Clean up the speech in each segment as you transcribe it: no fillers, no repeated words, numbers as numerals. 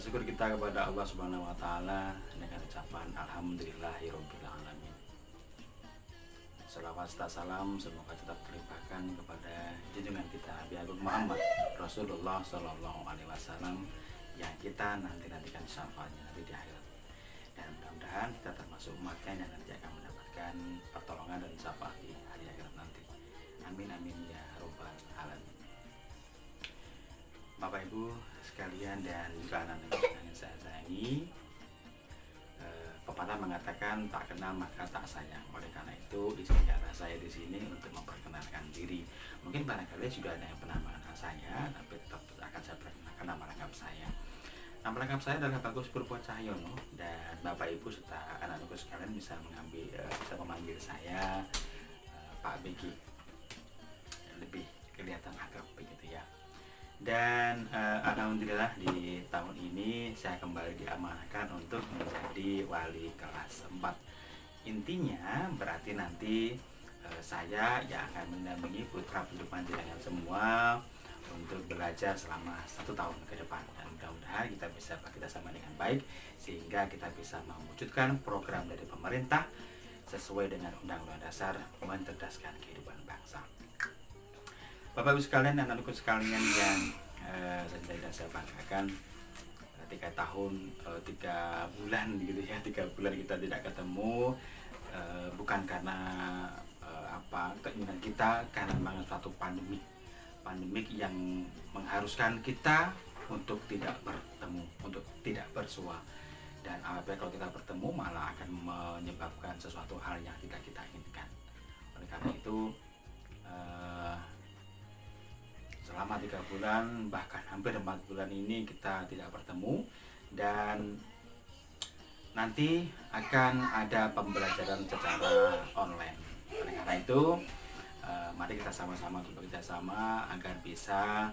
Bersyukur kita kepada Allah Subhanahu wa taala dengan ucapan alhamdulillahirabbil alamin. Selawat serta salam semoga tetap terlimpahkan kepada junjungan kita Nabi Agung Muhammad Rasulullah Shallallahu alaihi wasallam yang kita nantikan syafaatnya nanti di akhirat. Dan mudah-mudahan kita termasuk umatnya yang nanti akan mendapatkan pertolongan dan syafaat di hari akhirat nanti. Amin amin ya rabbal alamin. Bapak Ibu sekalian dan juga anak-anak yang saya sayangi, pepatah mengatakan tak kenal maka tak sayang. Oleh karena itu izinkanlah saya di sini untuk memperkenalkan diri. Mungkin barangkali sudah ada yang pernah mengenal saya, tapi tetap akan saya perkenalkan nama lengkap saya. Nama lengkap saya adalah Bagus Purwo Cahyono, dan Bapak Ibu serta anak-anakku sekalian bisa memanggil saya Pak BG. Lebih kelihatan akrab begitu ya. Dan alhamdulillah di tahun ini saya kembali diamanahkan untuk menjadi wali kelas 4. Intinya berarti nanti saya yang akan mendampingi putra-putri panjenengan semua untuk belajar selama 1 tahun ke depan, dan mudah-mudahan kita bisa bekerja sama dengan baik sehingga kita bisa mewujudkan program dari pemerintah sesuai dengan Undang-Undang Dasar mencerdaskan kehidupan bangsa. Bapak Ibu sekalian dan anak-anakku sekalian yang saya banggakan, 3 tahun 3 bulan gitu ya, 3 bulan kita tidak ketemu, bukan karena keinginan kita, karena memang suatu pandemik yang mengharuskan kita untuk tidak bertemu, untuk tidak bersua. Dan apabila kalau kita bertemu malah akan menyebabkan sesuatu hal yang tidak kita inginkan. Oleh karena itu selama 3 bulan bahkan hampir 4 bulan ini kita tidak bertemu, dan nanti akan ada pembelajaran secara online. Oleh karena itu mari kita sama-sama bekerja sama agar bisa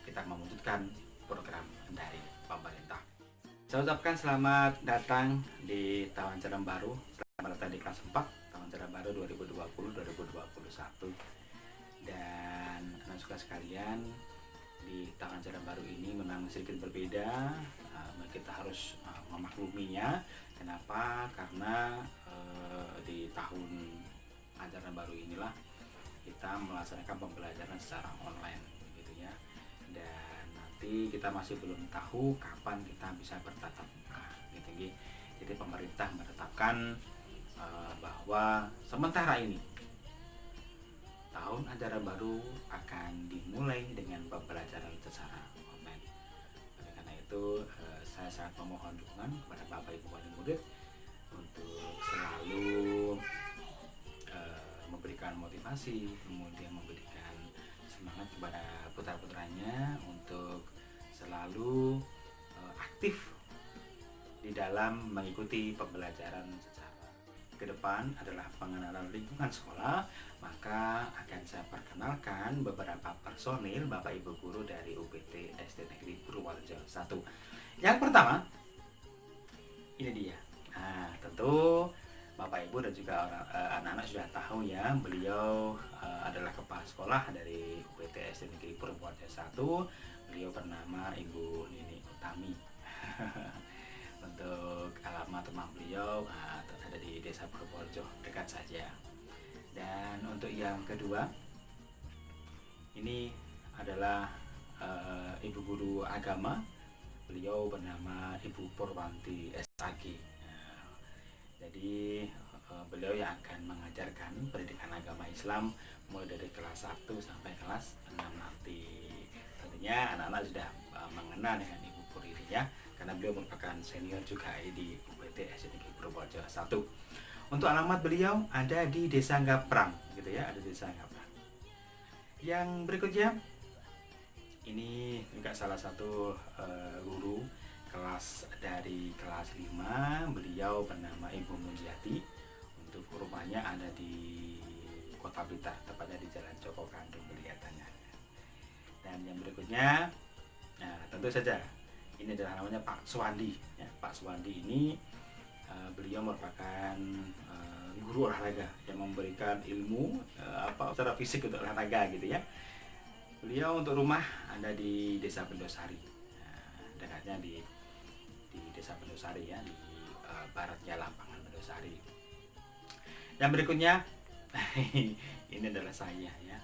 kita mewujudkan program dari pemerintah. Saya ucapkan selamat datang di tahun ajaran baru, selamat datang di kelas 4 tahun ajaran baru 2020-2021. Dan anak-anak sekalian, di tahun ajaran baru ini memang sedikit berbeda. Kita harus memakluminya. Kenapa? Karena di tahun ajaran baru inilah kita melaksanakan pembelajaran secara online gitu ya. Dan nanti kita masih belum tahu kapan kita bisa bertatap muka gitu. Jadi pemerintah menetapkan bahwa sementara ini tahun ajaran baru akan dimulai dengan pembelajaran secara online. Oleh karena itu saya sangat memohon dukungan kepada Bapak Ibu wali murid untuk selalu memberikan motivasi, kemudian memberikan semangat kepada putra-putranya untuk selalu aktif di dalam mengikuti pembelajaran secara ke depan adalah pengenalan lingkungan sekolah. Maka akan saya perkenalkan beberapa personil Bapak Ibu guru dari UPT SD Negeri Purworejo 1. Yang pertama, ini dia. Nah, tentu Bapak Ibu dan juga anak-anak sudah tahu ya, beliau adalah kepala sekolah dari UPT SD Negeri Purworejo 1. Beliau bernama Ibu Nini Utami. Untuk alamat rumah beliau ada di Desa Purworejo, dekat saja. Dan untuk yang kedua, ini adalah ibu guru agama. Beliau bernama Ibu Purwanti SAG. Jadi beliau yang akan mengajarkan pendidikan agama Islam mulai dari kelas 1 sampai kelas 6 nanti. Tentunya anak-anak sudah mengenal dengan Ibu Pur ini ya, karena beliau merupakan senior juga di UPT SD Negeri Purworejo 1. Untuk alamat beliau ada di Desa Gaprang gitu ya, ada di Desa Gaprang. Yang berikutnya ini juga salah satu guru kelas dari kelas 5. Beliau bernama Ibu Mujiati. Untuk rumahnya ada di Kota Blitar, tepatnya di Jalan Joko Kandung kelihatannya. Dan yang berikutnya, nah tentu saja ini adalah namanya Pak Suwandi ya. Pak Suwandi ini beliau merupakan guru olahraga yang memberikan ilmu secara fisik untuk olahraga gitu ya. Beliau untuk rumah ada di Desa Bendosari. dekatnya di Desa Pendosari ya, di baratnya Lampangan Pendosari. Yang berikutnya ini adalah saya ya.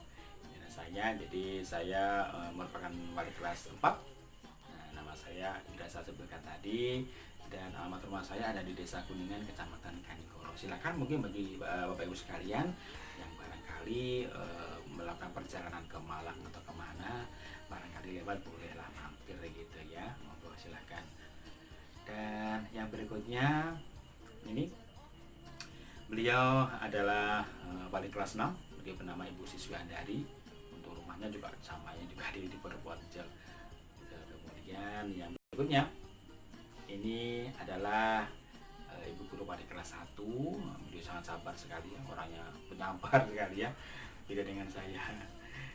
Ini adalah saya. Jadi saya merupakan wali kelas 4. Nah, nama saya sudah saya sebutkan tadi, dan alamat rumah saya ada di Desa Kuningan, Kecamatan Kanigoro. Silakan mungkin bagi Bapak Ibu sekalian yang barangkali melakukan perjalanan ke Malang atau kemana, barangkali lewat bolehlah mampir gitu ya, monggo silakan. Dan yang berikutnya ini, beliau adalah wali kelas 6, beliau bernama Ibu Siswi Andari. Untuk rumahnya juga samanya juga di Purworejo. Kemudian yang berikutnya ini adalah Ibu Guru wali kelas 1. Beliau sangat sabar sekali ya, orangnya penyabar sekali ya, beda dengan saya.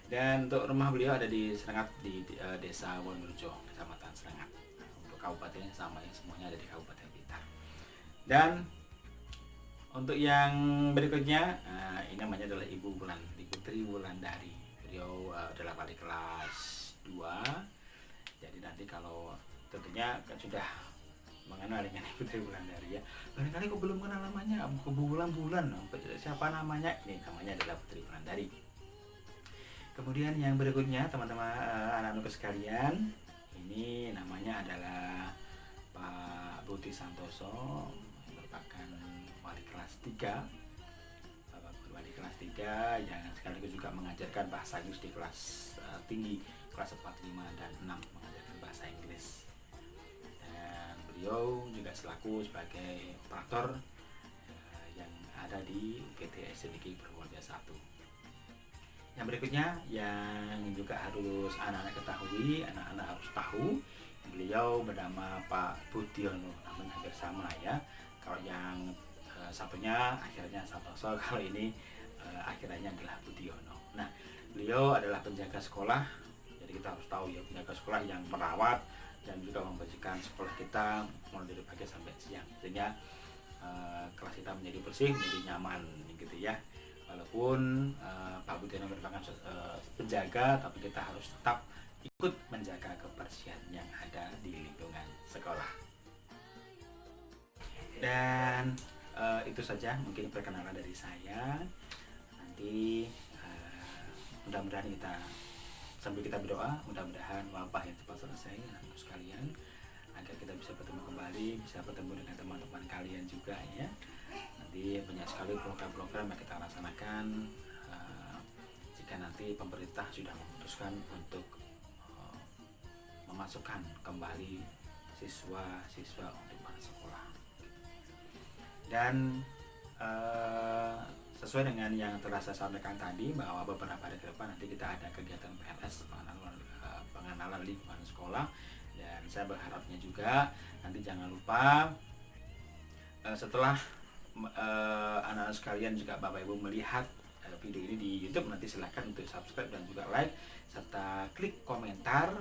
Dan untuk rumah beliau ada di Serengat, di Desa Wonorejo, Kecamatan Serengat. Untuk kabupatennya sama ya, semuanya ada di Kabupaten Blitar. Dan untuk yang berikutnya, ini namanya adalah Ibu Tri Wulandari. Beliau adalah wali kelas 2. Jadi nanti kalau tentunya sudah mengenal dengan Ibu Tri Wulandari ya, barangkali kok belum kenal namanya, kebulan-bulan siapa namanya, ini namanya adalah Putri Wulandari. Kemudian yang berikutnya teman-teman, anak-anak sekalian, ini namanya adalah Pak Budi Santoso, merupakan wali kelas 3, Bapak Guru wali kelas 3 yang sekaligus juga mengajarkan bahasa Inggris di kelas tinggi, kelas 4, 5, dan 6, mengajarkan bahasa Inggris. Dan beliau juga selaku sebagai operator yang ada di UGT SDNIK Purworejo 1. Yang berikutnya yang juga harus anak-anak ketahui, anak-anak harus tahu, beliau bernama Pak Budiono, namanya hampir sama ya. Kalau yang satunya akhirnya Santoso, kalau ini akhirnya adalah Budiono. Nah, beliau adalah penjaga sekolah, jadi kita harus tahu ya, penjaga sekolah yang merawat dan juga membersihkan sekolah kita mulai dari pagi sampai siang, sehingga kelas kita menjadi bersih, menjadi nyaman gitu ya. Walaupun Pak Budiono merupakan penjaga, tapi kita harus tetap ikut menjaga kebersihan yang ada di lingkungan sekolah. Dan itu saja mungkin perkenalan dari saya. Nanti mudah-mudahan kita sambil kita berdoa, mudah-mudahan wabah yang cepat selesai anak-anak sekalian, agar kita bisa bertemu kembali, bisa bertemu dengan teman-teman kalian juga ya. Nanti banyak sekali program-program yang kita laksanakan jika nanti pemerintah sudah memutuskan untuk memasukkan kembali siswa-siswa untuk masuk sekolah. Dan sesuai dengan yang telah saya sampaikan tadi, bahwa beberapa hari ke depan nanti kita ada kegiatan PNS, pengenalan lingkungan sekolah. Dan saya berharapnya juga nanti jangan lupa setelah anak-anak sekalian juga Bapak Ibu melihat video ini di YouTube, nanti silahkan untuk subscribe dan juga like, serta klik komentar.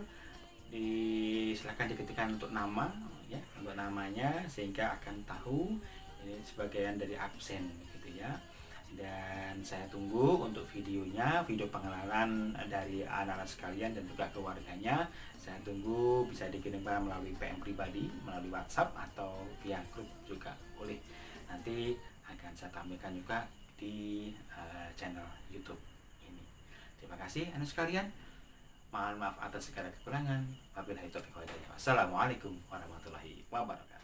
Silahkan diketikkan untuk nama ya, untuk namanya, sehingga akan tahu ini sebagian dari absen gitu ya. Dan saya tunggu untuk videonya, video pengenalan dari anak-anak sekalian dan juga keluarganya. Saya tunggu bisa dikirimkan melalui PM pribadi, melalui WhatsApp, atau via grup juga boleh. Nanti akan saya tampilkan juga di channel YouTube ini. Terima kasih anak sekalian. Mohon maaf atas segala kekurangan. Wabillahi taufiq wal hidayah. Wassalamualaikum warahmatullahi wabarakatuh.